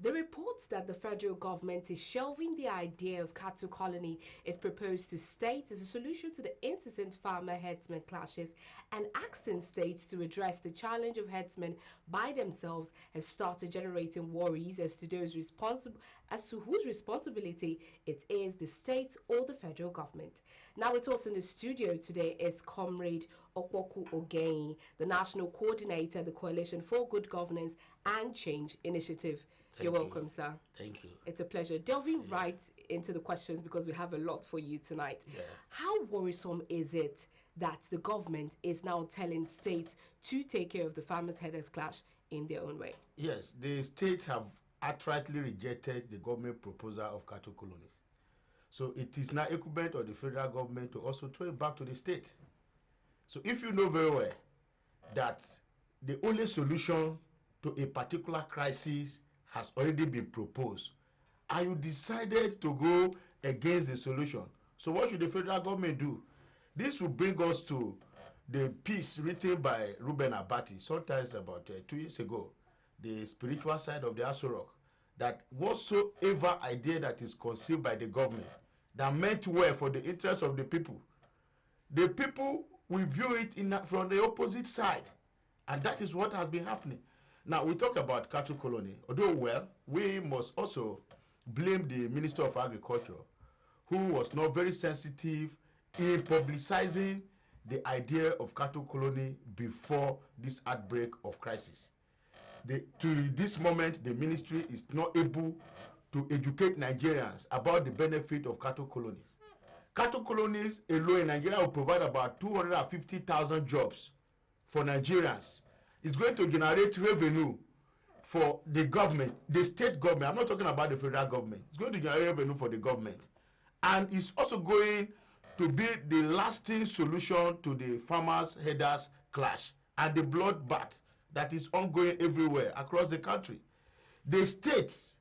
The reports that the federal government is shelving the idea of cattle colony it proposed to states as a solution to the incessant farmer-herdsman clashes and asking states to address the challenge of herdsmen by themselves has started generating worries as to whose responsibility it is, the state or the federal government. Now with us in the studio today is Comrade Ogenyi, the National Coordinator of the Coalition for Good Governance and Change Initiative. You're welcome, sir. Thank you. It's a pleasure. Delving right into the questions because we have a lot for you tonight. Yeah. How worrisome is it that the government is now telling states to take care of the farmers-headers clash in their own way? Yes, the states have outrightly rejected the government proposal of cattle colonies. So it is now incumbent on the federal government to also throw it back to the state. So if you know very well that the only solution to a particular crisis has already been proposed, and you decided to go against the solution, so what should the federal government do? This will bring us to the piece written by Reuben Abati, sometimes about 2 years ago, the spiritual side of the Aso Rock, that whatsoever idea that is conceived by the government that meant well for the interest of the people will view it from the opposite side. And that is what has been happening. Now, we talk about cattle colony. Although, well, we must also blame the Minister of Agriculture, who was not very sensitive in publicizing the idea of cattle colony before this outbreak of crisis. To this moment, the ministry is not able to educate Nigerians about the benefit of cattle colonies. Cattle colonies alone in Nigeria will provide about 250,000 jobs for Nigerians. It's going to generate revenue for the government, the state government. I'm not talking about the federal government. It's going to generate revenue for the government. And it's also going to be the lasting solution to the farmers-headers clash and the bloodbath that is ongoing everywhere across the country. The states,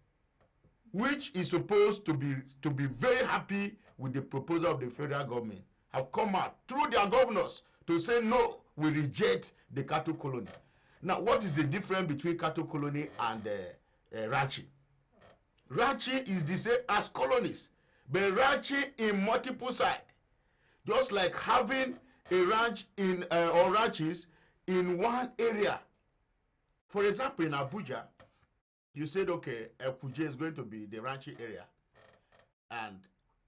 which is supposed to be very happy with the proposal of the federal government, have come out through their governors to say, no, we reject the cattle colony. Now, what is the difference between cattle colony and ranching? Ranching is the same as colonies, but ranching in multiple sites. Just like having a ranch or ranches in one area. For example, in Abuja, you said, okay, Kuje is going to be the ranching area. And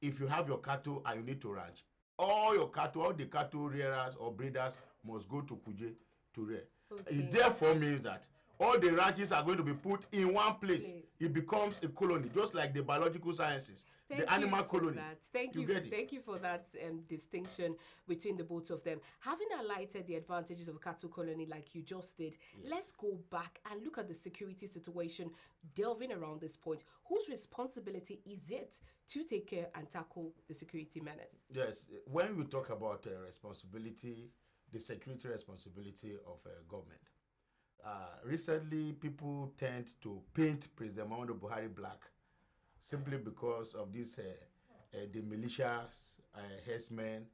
if you have your cattle and you need to ranch, all the cattle rearers or breeders must go to Kuje to rear. Okay. It therefore means that all the ranches are going to be put in one place. It becomes a colony, just like the biological sciences, the animal colony. Thank you for that distinction between the both of them. Having highlighted the advantages of a cattle colony like you just did, yes, let's go back and look at the security situation delving around this point. Whose responsibility is it to take care and tackle the security menace? Yes, when we talk about responsibility, the security responsibility of government. Recently, people tend to paint President Muhammadu Buhari black simply because of this, the militias, herdsmen,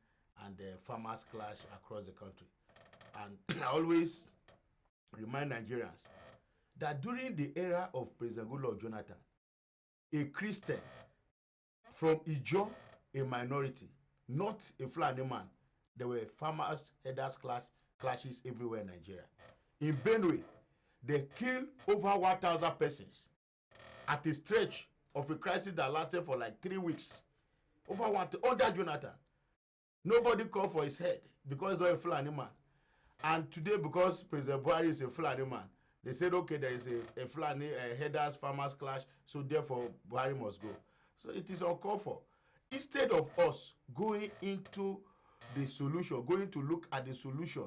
and the farmers clash across the country. And I always remind Nigerians that during the era of President Goodluck Jonathan, a Christian from Ijo, a minority, not a Fulani man, there were farmers-headers clashes everywhere in Nigeria. In Benue, they killed over 1,000 persons at a stretch of a crisis that lasted for like 3 weeks. Under Jonathan. Nobody called for his head because he's not a Fulani man. And today, because President Buhari is a Fulani man, they said, okay, there is a Fulani headers farmers clash, so therefore Buhari must go. So it is uncalled for. Instead of us going into the solution, going to look at the solution,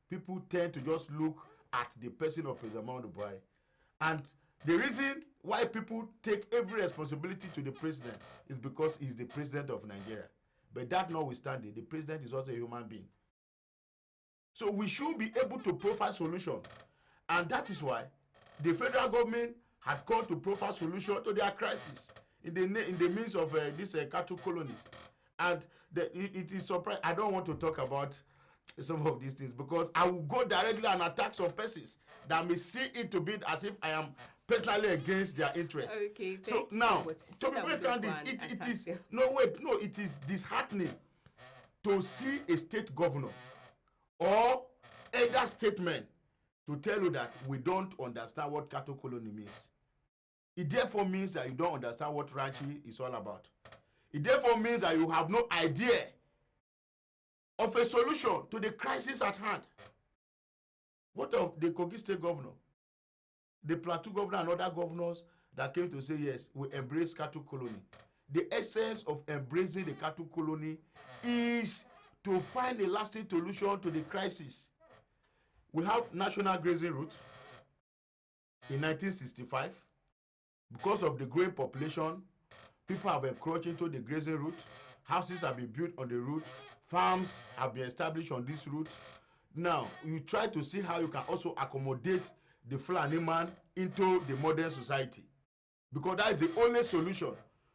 people tend to just look at the person of President Muhammadu Buhari. And the reason why people take every responsibility to the president is because he's the president of Nigeria. But that notwithstanding, the president is also a human being. So we should be able to provide solution. And that is why the federal government had come to provide solution to their crisis in the midst of these cattle colonies. And it is surprising. I don't want to talk about some of these things because I will go directly and attack some persons that may see it to be as if I am personally against their interests. Okay, So thank now, you. to be very candid, it is it is disheartening to see a state governor or elder statesman to tell you that we don't understand what cattle colony means. It therefore means that you don't understand what ranching is all about. It therefore means that you have no idea of a solution to the crisis at hand. What of the Kogi State governor, the Plateau governor, and other governors that came to say, yes, we embrace cattle colony? The essence of embracing the cattle colony is to find a lasting solution to the crisis. We have national grazing route in 1965. Because of the growing population, people have encroached into the grazing route. Houses have been built on the route. Farms have been established on this route. Now, you try to see how you can also accommodate the Fulani man into the modern society. Because that is the only solution.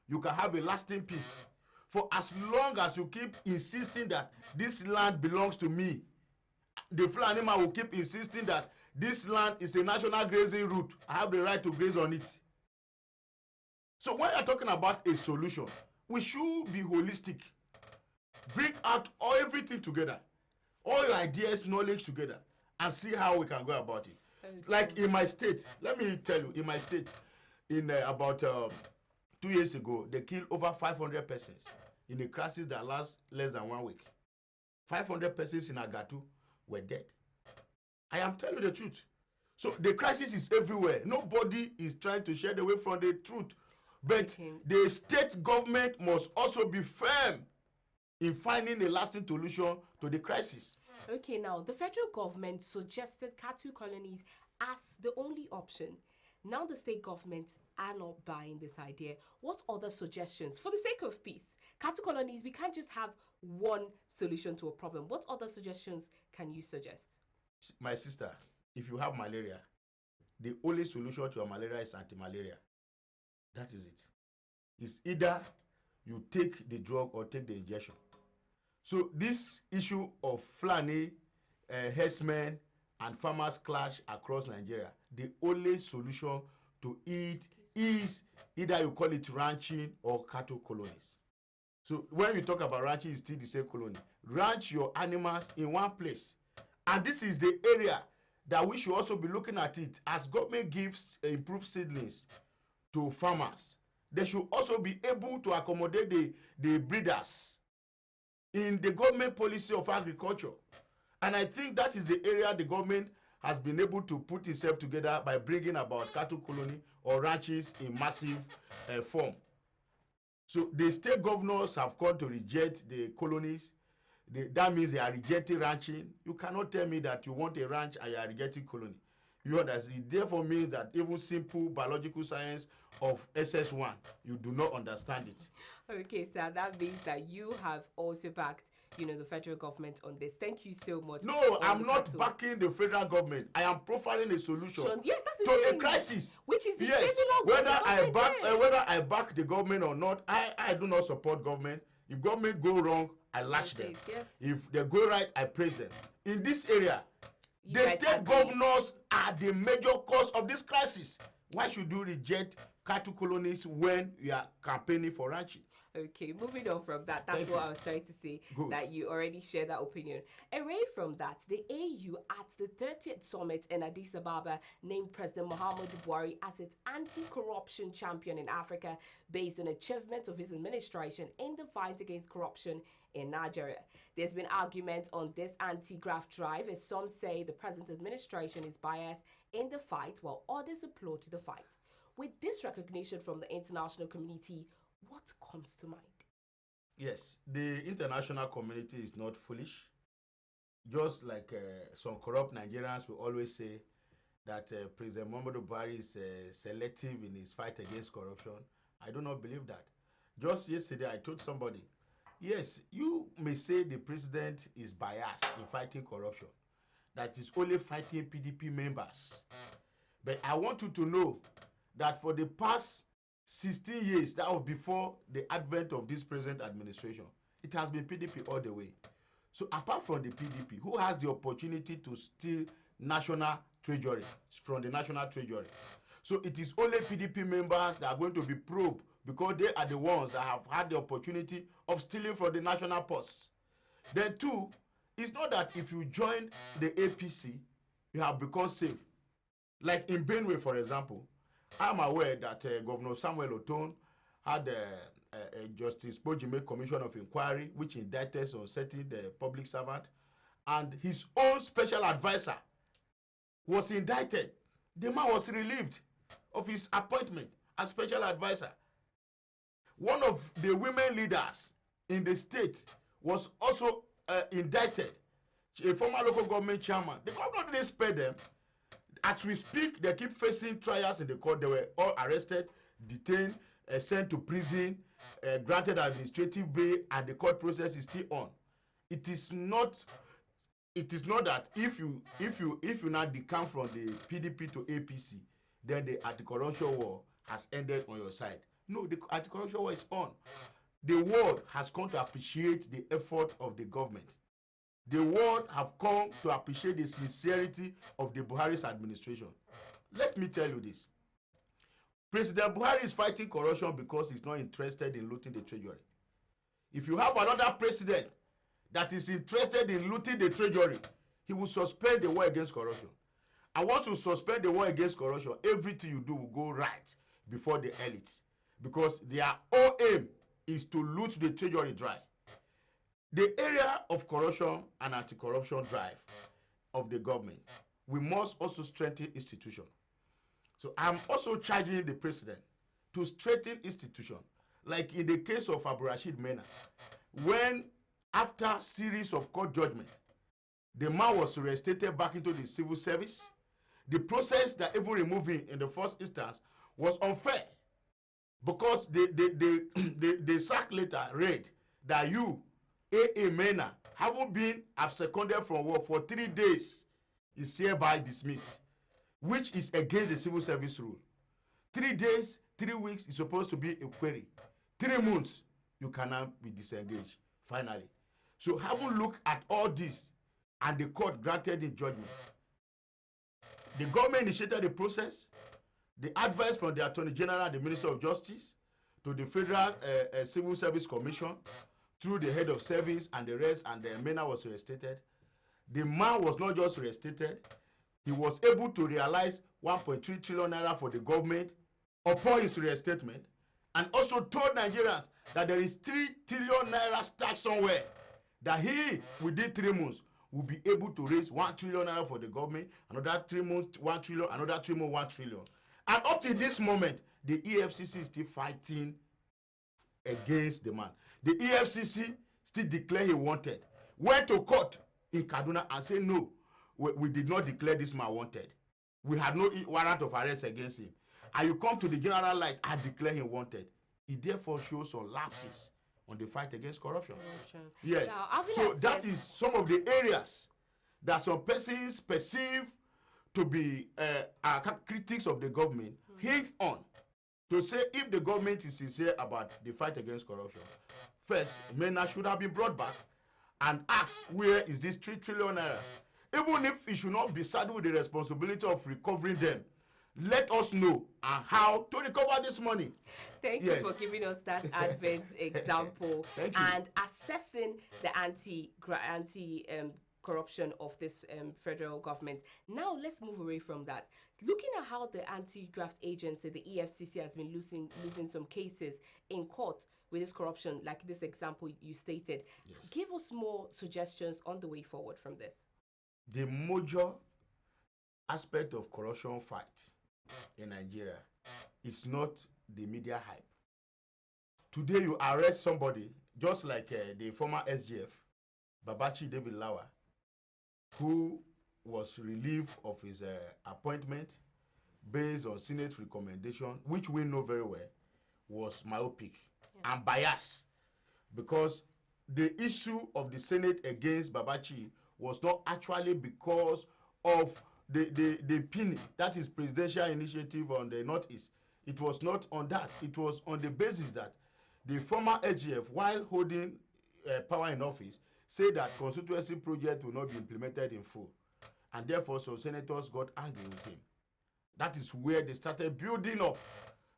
You can have a lasting peace. For as long as you keep insisting that this land belongs to me, the Fulani man will keep insisting that this land is a national grazing route. I have the right to graze on it. So when you're talking about a solution, we should be holistic. Bring out everything together, all your ideas, knowledge together, and see how we can go about it. Okay. Like in my state, let me tell you, in my state, in about 2 years ago, they killed over 500 persons in a crisis that lasts less than 1 week. 500 persons in Agatu were dead. I am telling you the truth. So the crisis is everywhere. Nobody is trying to shed away from the truth. But the state government must also be firm in finding a lasting solution to the crisis. Okay, now the federal government suggested cattle colonies as the only option. Now the state government are not buying this idea. What other suggestions? For the sake of peace, cattle colonies, we can't just have one solution to a problem. What other suggestions can you suggest? My sister, if you have malaria, the only solution to your malaria is anti-malaria. That is it. It's either you take the drug or take the injection. So this issue of Fulani, herdsmen, and farmers clash across Nigeria, the only solution to it is either you call it ranching or cattle colonies. So when you talk about ranching, it's still the same colony. Ranch your animals in one place. And this is the area that we should also be looking at it. As government gives improved seedlings to farmers, they should also be able to accommodate the breeders in the government policy of agriculture. And I think that is the area the government has been able to put itself together by bringing about cattle colony or ranches in massive form. So the state governors have come to reject the colonies. That means they are rejecting ranching. You cannot tell me that you want a ranch and you are rejecting colony. You understand? It therefore means that even simple biological science of SS1, you do not understand it. Okay, sir, that means that you have also backed, the federal government on this. Thank you so much. No, I'm not backing the federal government. I am profiling a solution yes, that's to a crisis. Which is the whether I back the government or not, I do not support government. If government go wrong, I lash them. Yes. If they go right, I praise them. In this area, the state governors are the major cause of this crisis. Why should you reject cattle colonies when you are campaigning for ranching? Okay, moving on from that, that's what I was trying to say, that you already shared that opinion. Away from that, the AU at the 30th summit in Addis Ababa named President Muhammadu Buhari as its anti-corruption champion in Africa based on achievements of his administration in the fight against corruption in Nigeria. There's been argument on this anti-graft drive, as some say the present administration is biased in the fight while others applaud the fight. With this recognition from the international community, what comes to mind? Yes, the international community is not foolish. Just like some corrupt Nigerians will always say that President Muhammadu Buhari is selective in his fight against corruption. I do not believe that. Just yesterday, I told somebody, yes, you may say the president is biased in fighting corruption, that is only fighting PDP members. But I want you to know that for the past 16 years, that was before the advent of this present administration, it has been PDP all the way. So apart from the PDP, who has the opportunity to steal national treasury from the national treasury? So it is only PDP members that are going to be probed because they are the ones that have had the opportunity of stealing from the national purse. Then two, it's not that if you join the APC, you have become safe. Like in Benue, for example, I'm aware that Governor Samuel Oton had a Justice Bojime Commission of Inquiry, which indicted on certain the public servant, and his own special advisor was indicted. The man was relieved of his appointment as special advisor. One of the women leaders in the state was also indicted, a former local government chairman. The government didn't spare them. As we speak, they keep facing trials in the court. They were all arrested, detained, sent to prison, granted administrative bail, and the court process is still on. It is not that if you now decamp from the PDP to APC, then the anti-corruption war has ended on your side. No, the anti-corruption war is on. The world has come to appreciate the effort of the government. The world have come to appreciate the sincerity of the Buhari's administration. Let me tell you this. President Buhari is fighting corruption because he's not interested in looting the treasury. If you have another president that is interested in looting the treasury, he will suspend the war against corruption. And once you suspend the war against corruption, everything you do will go right before the elites. Because their whole aim is to loot the treasury dry. The area of corruption and anti-corruption drive of the government, we must also strengthen institutions. So I'm also charging the president to strengthen institutions. Like in the case of Abdulrasheed Mena, when after series of court judgment, the man was reinstated back into the civil service, the process that even removed him in the first instance was unfair because the SAC later read that you, A.A. Mena, haven't been absconded from work for 3 days is hereby dismissed, which is against the civil service rule. 3 days, 3 weeks is supposed to be a query. 3 months, you cannot be disengaged, finally. So having looked at all this, and the court granted the judgment, the government initiated the process, the advice from the Attorney General and the Minister of Justice to the Federal Civil Service Commission, through the head of service and the rest, and the Mena was reinstated. The man was not just reinstated, he was able to realize 1.3 trillion naira for the government upon his reinstatement, and also told Nigerians that there is 3 trillion naira stacked somewhere, that he, within 3 months, will be able to raise 1 trillion naira for the government, another 3 months, 1 trillion, another 3 months, 1 trillion. And up to this moment, the EFCC is still fighting against the man. The EFCC still declared he wanted. Went to court in Kaduna and said, no, we did not declare this man wanted. We had no warrant of arrest against him. And you come to the general light and declare him wanted. It therefore shows some lapses on the fight against corruption. Yes. Now, so that is some of the areas that some persons perceive to be critics of the government hinge on to say if the government is sincere about the fight against corruption. First, Mena should have been brought back and asked, where is this 3 trillion naira? Even if he should not be saddled with the responsibility of recovering them, let us know how to recover this money. Thank you for giving us that Advent example and assessing the anti-corruption of this federal government. Now let's move away from that. Looking at how the anti-graft agency, the EFCC, has been losing some cases in court with this corruption, like this example you stated. Yes. Give us more suggestions on the way forward from this. The major aspect of corruption fight in Nigeria is not the media hype. Today you arrest somebody, just like the former SGF, Babachi David Lawa, who was relieved of his appointment based on Senate recommendation, which we know very well was myopic and biased, because the issue of the Senate against Babachi was not actually because of the PINI, that is Presidential Initiative on the Northeast. It was not on that. It was on the basis that the former SGF, while holding power in office, said that constituency project will not be implemented in full. And therefore, some senators got angry with him. That is where they started building up,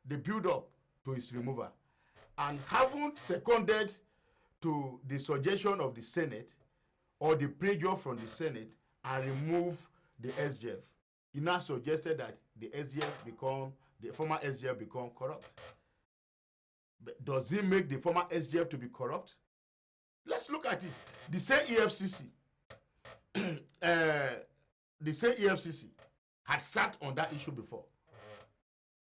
the build up to his removal. And haven't seconded to the suggestion of the Senate or the pressure from the Senate and remove the SGF. He now suggested that the former SGF become corrupt. But does he make the former SGF to be corrupt? Let's look at it. The same EFCC, had sat on that issue before.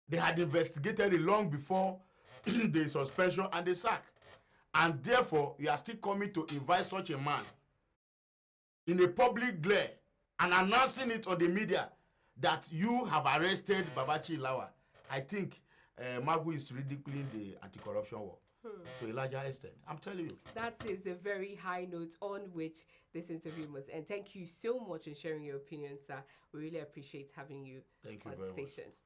They had investigated it long before the suspension and the sack. And therefore, you are still coming to invite such a man in a public glare and announcing it on the media that you have arrested Babachi Lawa. I think Magu is ridiculing the anti-corruption war to a larger extent. I'm telling you. That is a very high note on which this interview must end. Thank you so much for sharing your opinions, sir. We really appreciate having you on the station. Much.